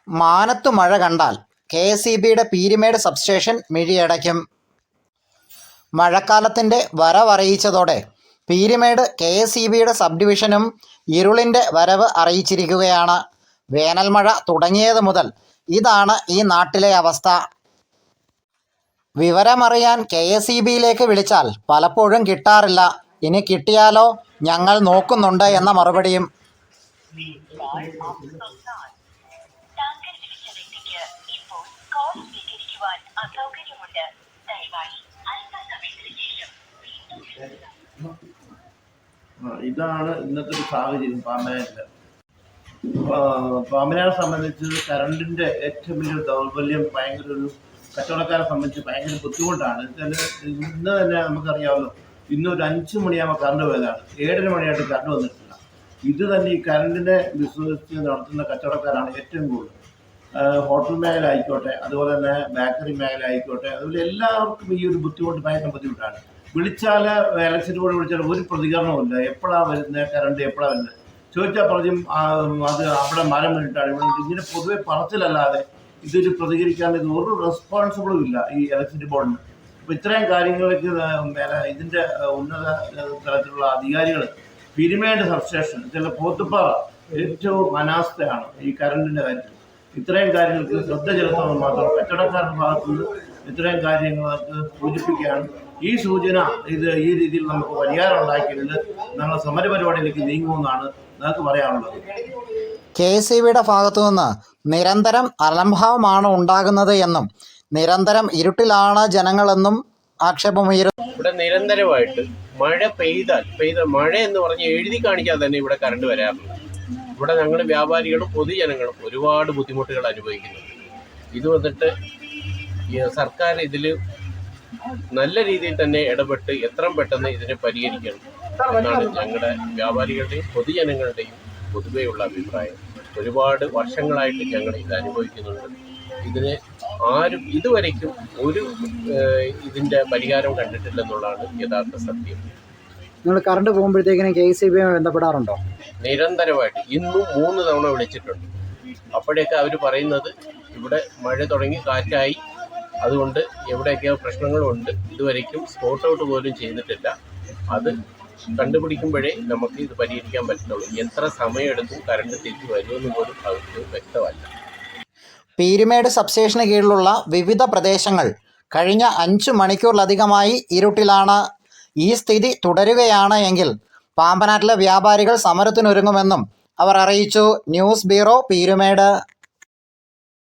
മാനത്തു മഴ കണ്ടാൽ കെ.എസ്.ഇ.ബിയുടെ Peermade substation മിഴിയടയ്ക്കും. മഴക്കാലത്തിൻ്റെ വരവറിയിച്ചതോടെ Peermade കെ.എസ്.ഇ.ബിയുടെ sub ഡിവിഷനും ഇരുളിൻ്റെ വരവ് അറിയിച്ചിരിക്കുകയാണ്. വേനൽമഴ തുടങ്ങിയത് മുതൽ ഇതാണ് ഈ നാട്ടിലെ അവസ്ഥ. വിവരമറിയാൻ കെ.എസ്.ഇ.ബിയിലേക്ക് വിളിച്ചാൽ പലപ്പോഴും കിട്ടാറില്ല. ഇനി കിട്ടിയാലോ, ഞങ്ങൾ നോക്കുന്നുണ്ട് എന്ന മറുപടിയും. ഇതാണ് ഇന്നത്തെ ഒരു സാഹചര്യം പാമ്പനാട്ടിൽ. പാമ്പനാരെ സംബന്ധിച്ച് കറണ്ടിൻ്റെ ഏറ്റവും വലിയ ദൗർബല്യം ഭയങ്കര ഒരു കച്ചവടക്കാരെ സംബന്ധിച്ച് ഭയങ്കര ബുദ്ധിമുട്ടാണ്. ഇന്ന് തന്നെ നമുക്കറിയാമല്ലോ, ഇന്നൊരു 5 മണിയാകുമ്പോൾ കറണ്ട് പോയതാണ്. 7:30 മണിയായിട്ട് കറണ്ട് വന്നിട്ടില്ല. ഇത് തന്നെ ഈ കറണ്ടിനെ വിശ്വസിച്ച് നടത്തുന്ന കച്ചവടക്കാരാണ് ഏറ്റവും കൂടുതൽ. ഹോട്ടൽ മേഖല ആയിക്കോട്ടെ, അതുപോലെ തന്നെ ബേക്കറി മേഖല ആയിക്കോട്ടെ, അതുപോലെ എല്ലാവർക്കും ഈ ഒരു ബുദ്ധിമുട്ട് ഭയങ്കര ബുദ്ധിമുട്ടാണ്. വിളിച്ചാൽ ഇലക്ട്രിസിറ്റി ബോർഡ് വിളിച്ചാൽ ഒരു പ്രതികരണവുമില്ല. എപ്പോഴാണ് വരുന്നത് കറണ്ട്, എപ്പോഴാണ് വരുന്നത് ചോദിച്ചാൽ പറഞ്ഞും അത് അവിടെ മരം വീണിട്ടാണ് ഇവിടെ. ഇങ്ങനെ പൊതുവെ പറച്ചിലല്ലാതെ ഇതൊരു പ്രതികരിക്കാൻ ഒരു റെസ്പോൺസിബിളും ഇല്ല ഈ ഇലക്ട്രിസിറ്റി ബോർഡിന്. അപ്പോൾ ഇത്രയും കാര്യങ്ങളിലേക്ക് ഇതിൻ്റെ ഉന്നത തലത്തിലുള്ള അധികാരികൾ പീരുമേട് സബ്സ്റ്റേഷൻ ചില പോത്തുപ്പാറ ഏറ്റവും അനാസ്ഥയാണ് ഈ കറണ്ടിൻ്റെ കാര്യത്തിൽ. ഇത്രയും കാര്യങ്ങൾക്ക് ശ്രദ്ധ ചെലുത്തുന്നത് മാത്രം കച്ചവടക്കാരുടെ ഭാഗത്തുനിന്ന് ഇത്രയും കാര്യങ്ങൾക്ക് സൂചിപ്പിക്കുകയാണ്. ഈ സൂചന ഈ രീതിയിൽ നമുക്ക് പരിഹാരം ഉണ്ടാക്കിയതിൽ ഞങ്ങൾ സമരപരിപാടിയിലേക്ക് നീങ്ങുമെന്നാണ് ഞങ്ങൾക്ക് പറയാനുള്ളത്. കെ.എസ്.ഇ.ബിയുടെ ഭാഗത്തുനിന്ന് നിരന്തരം അലംഭാവമാണ് ഉണ്ടാകുന്നത് എന്നും നിരന്തരം ഇരുട്ടിലാണ് ജനങ്ങളെന്നും ആക്ഷേപമുയരുന്നു. ഇവിടെ നിരന്തരമായിട്ട് മഴ പെയ്താൽ മഴ എന്ന് പറഞ്ഞ് എഴുതി കാണിക്കാതെ തന്നെ ഇവിടെ കറണ്ട് വരാറുണ്ട്. ഇവിടെ ഞങ്ങൾ വ്യാപാരികളും പൊതുജനങ്ങളും ഒരുപാട് ബുദ്ധിമുട്ടുകൾ അനുഭവിക്കുന്നുണ്ട്. ഇത് വന്നിട്ട് സർക്കാർ ഇതിൽ നല്ല രീതിയിൽ തന്നെ ഇടപെട്ട് എത്രയും പെട്ടെന്ന് ഇതിനെ പരിഹരിക്കണം എന്നാണ് ഞങ്ങളുടെ വ്യാപാരികളുടെയും പൊതുജനങ്ങളുടെയും പൊതുവെയുള്ള അഭിപ്രായം. ഒരുപാട് വർഷങ്ങളായിട്ട് ഞങ്ങൾ ഇത് അനുഭവിക്കുന്നുണ്ട്. ഇതിന് ആരും ഇതുവരയ്ക്കും ഇതിൻ്റെ പരിഹാരം കണ്ടിട്ടില്ലെന്നുള്ളതാണ് യഥാർത്ഥ സത്യം. നിങ്ങൾ കറണ്ട് പോകുമ്പോഴത്തേക്കിനും കെ.എസ്.ഇ.ബിയുമായി ബന്ധപ്പെടാറുണ്ടോ? നിരന്തരമായിട്ട് ഇന്നും 3 തവണ വിളിച്ചിട്ടുണ്ട്. അപ്പോഴൊക്കെ അവർ പറയുന്നത് ഇവിടെ മഴ തുടങ്ങി കാറ്റായി, അതുകൊണ്ട് എവിടെയൊക്കെയോ പ്രശ്നങ്ങളുണ്ട്. ഇതുവരയ്ക്കും സ്പോട്ട് ഔട്ട് പോലും ചെയ്തിട്ടില്ല. അത് കണ്ടുപിടിക്കുമ്പോഴേ നമുക്ക് ഇത് പരിഹരിക്കാൻ പറ്റുള്ളൂ. എത്ര സമയമെടുക്കും കറണ്ട് തിരിച്ചു വരുമെന്ന് പോലും അവർക്ക് വ്യക്തമല്ല. പീരുമേട് സബ്സ്റ്റേഷന് കീഴിലുള്ള വിവിധ പ്രദേശങ്ങൾ കഴിഞ്ഞ 5 മണിക്കൂറിലധികമായി ഇരുട്ടിലാണ്. ഈ സ്ഥിതി തുടരുകയാണ് എങ്കിൽ പാമ്പനാട്ടിലെ വ്യാപാരികൾ സമരത്തിനൊരുങ്ങുമെന്നും അവർ അറിയിച്ചു. News bureau, Peermade.